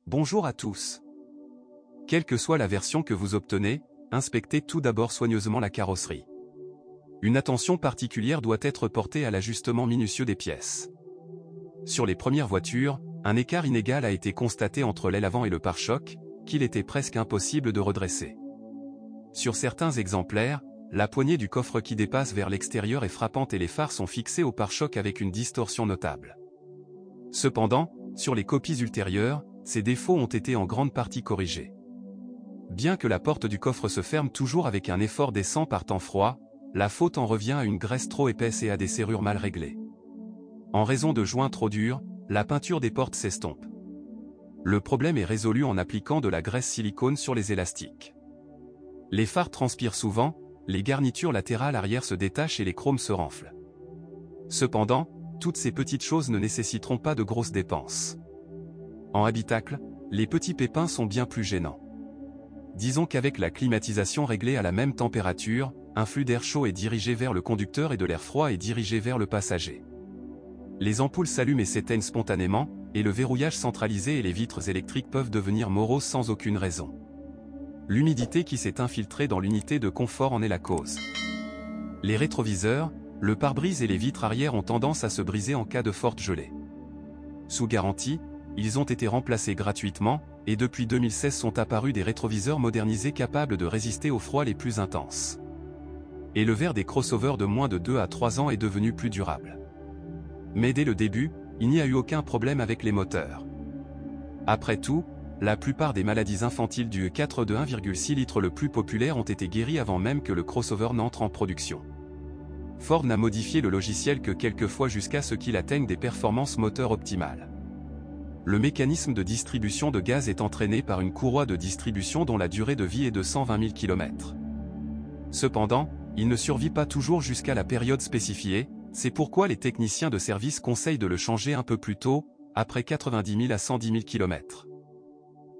Bonjour à tous. Quelle que soit la version que vous obtenez, inspectez tout d'abord soigneusement la carrosserie. Une attention particulière doit être portée à l'ajustement minutieux des pièces. Sur les premières voitures, un écart inégal a été constaté entre l'aile avant et le pare-choc, qu'il était presque impossible de redresser. Sur certains exemplaires, la poignée du coffre qui dépasse vers l'extérieur est frappante et les phares sont fixés au pare-choc avec une distorsion notable. Cependant, sur les copies ultérieures, ces défauts ont été en grande partie corrigés. Bien que la porte du coffre se ferme toujours avec un effort décent par temps froid, la faute en revient à une graisse trop épaisse et à des serrures mal réglées. En raison de joints trop durs, la peinture des portes s'estompe. Le problème est résolu en appliquant de la graisse silicone sur les élastiques. Les phares transpirent souvent, les garnitures latérales arrière se détachent et les chromes se renflent. Cependant, toutes ces petites choses ne nécessiteront pas de grosses dépenses. En habitacle, les petits pépins sont bien plus gênants. Disons qu'avec la climatisation réglée à la même température, un flux d'air chaud est dirigé vers le conducteur et de l'air froid est dirigé vers le passager. Les ampoules s'allument et s'éteignent spontanément, et le verrouillage centralisé et les vitres électriques peuvent devenir moroses sans aucune raison. L'humidité qui s'est infiltrée dans l'unité de confort en est la cause. Les rétroviseurs, le pare-brise et les vitres arrière ont tendance à se briser en cas de forte gelée. Sous garantie, ils ont été remplacés gratuitement, et depuis 2016 sont apparus des rétroviseurs modernisés capables de résister aux froids les plus intenses. Et le verre des crossovers de moins de 2 à 3 ans est devenu plus durable. Mais dès le début, il n'y a eu aucun problème avec les moteurs. Après tout, la plupart des maladies infantiles du E4 de 1,6 litre le plus populaire ont été guéries avant même que le crossover n'entre en production. Ford n'a modifié le logiciel que quelques fois jusqu'à ce qu'il atteigne des performances moteurs optimales. Le mécanisme de distribution de gaz est entraîné par une courroie de distribution dont la durée de vie est de 120 000 km. Cependant, il ne survit pas toujours jusqu'à la période spécifiée, c'est pourquoi les techniciens de service conseillent de le changer un peu plus tôt, après 90 000 à 110 000 km.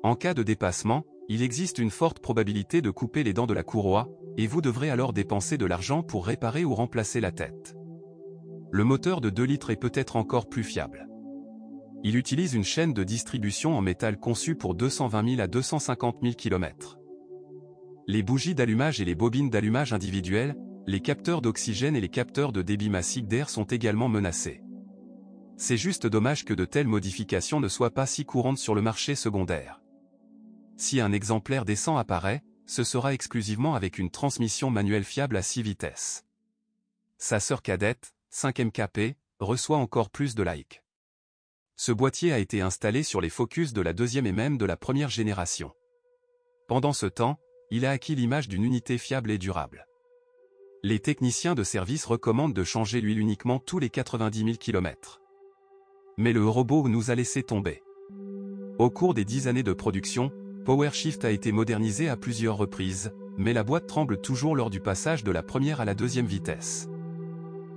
En cas de dépassement, il existe une forte probabilité de couper les dents de la courroie, et vous devrez alors dépenser de l'argent pour réparer ou remplacer la tête. Le moteur de 2 litres est peut-être encore plus fiable. Il utilise une chaîne de distribution en métal conçue pour 220 000 à 250 000 km. Les bougies d'allumage et les bobines d'allumage individuelles, les capteurs d'oxygène et les capteurs de débit massique d'air sont également menacés. C'est juste dommage que de telles modifications ne soient pas si courantes sur le marché secondaire. Si un exemplaire décent apparaît, ce sera exclusivement avec une transmission manuelle fiable à 6 vitesses. Sa sœur cadette, 5 MKP, reçoit encore plus de likes. Ce boîtier a été installé sur les Focus de la deuxième et même de la première génération. Pendant ce temps, il a acquis l'image d'une unité fiable et durable. Les techniciens de service recommandent de changer l'huile uniquement tous les 90 000 km. Mais le robot nous a laissé tomber. Au cours des 10 années de production, PowerShift a été modernisé à plusieurs reprises, mais la boîte tremble toujours lors du passage de la première à la deuxième vitesse.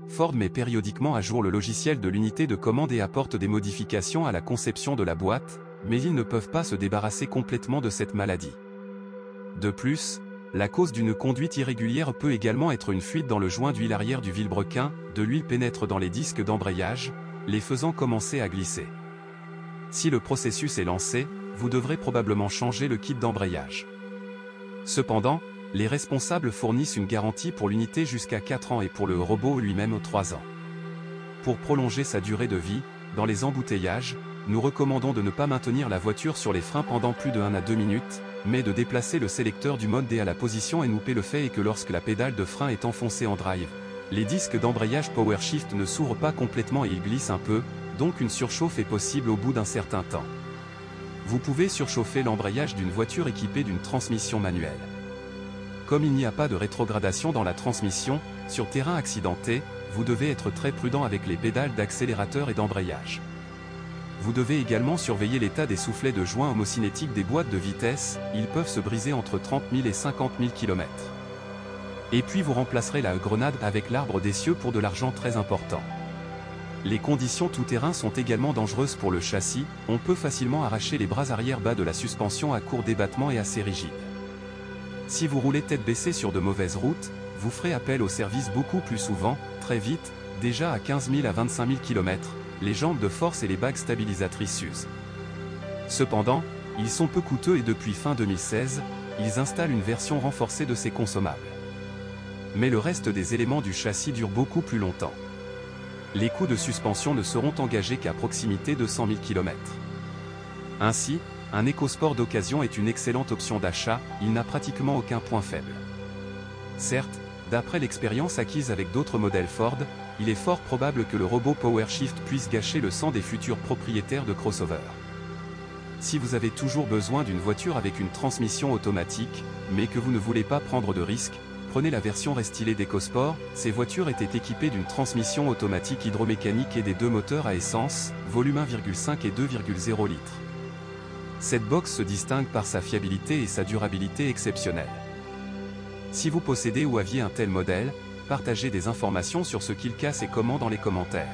Ford met périodiquement à jour le logiciel de l'unité de commande et apporte des modifications à la conception de la boîte, mais ils ne peuvent pas se débarrasser complètement de cette maladie. De plus, la cause d'une conduite irrégulière peut également être une fuite dans le joint d'huile arrière du vilebrequin, de l'huile pénètre dans les disques d'embrayage, les faisant commencer à glisser. Si le processus est lancé, vous devrez probablement changer le kit d'embrayage. Cependant, les responsables fournissent une garantie pour l'unité jusqu'à 4 ans et pour le robot lui-même 3 ans. Pour prolonger sa durée de vie, dans les embouteillages, nous recommandons de ne pas maintenir la voiture sur les freins pendant plus de 1 à 2 minutes, mais de déplacer le sélecteur du mode D à la position NOP. Le fait est que lorsque la pédale de frein est enfoncée en drive, les disques d'embrayage PowerShift ne s'ouvrent pas complètement et ils glissent un peu, donc une surchauffe est possible au bout d'un certain temps. Vous pouvez surchauffer l'embrayage d'une voiture équipée d'une transmission manuelle. Comme il n'y a pas de rétrogradation dans la transmission, sur terrain accidenté, vous devez être très prudent avec les pédales d'accélérateur et d'embrayage. Vous devez également surveiller l'état des soufflets de joints homocinétiques des boîtes de vitesse, ils peuvent se briser entre 30 000 et 50 000 km. Et puis vous remplacerez la grenade avec l'arbre des cieux pour de l'argent très important. Les conditions tout-terrain sont également dangereuses pour le châssis, on peut facilement arracher les bras arrière bas de la suspension à court débattement et assez rigide. Si vous roulez tête baissée sur de mauvaises routes, vous ferez appel au service beaucoup plus souvent, très vite, déjà à 15 000 à 25 000 km, les jambes de force et les bagues stabilisatrices s'usent. Cependant, Ils sont peu coûteux et depuis fin 2016, ils installent une version renforcée de ces consommables. Mais le reste des éléments du châssis dure beaucoup plus longtemps. Les coûts de suspension ne seront engagés qu'à proximité de 100 000 km. Ainsi, un EcoSport d'occasion est une excellente option d'achat, il n'a pratiquement aucun point faible. Certes, d'après l'expérience acquise avec d'autres modèles Ford, il est fort probable que le robot PowerShift puisse gâcher le sang des futurs propriétaires de crossover. Si vous avez toujours besoin d'une voiture avec une transmission automatique, mais que vous ne voulez pas prendre de risques, prenez la version restylée d'EcoSport. Ces voitures étaient équipées d'une transmission automatique hydromécanique et des deux moteurs à essence, volume 1,5 et 2,0 litres. Cette box se distingue par sa fiabilité et sa durabilité exceptionnelle. Si vous possédez ou aviez un tel modèle, partagez des informations sur ce qu'il casse et comment dans les commentaires.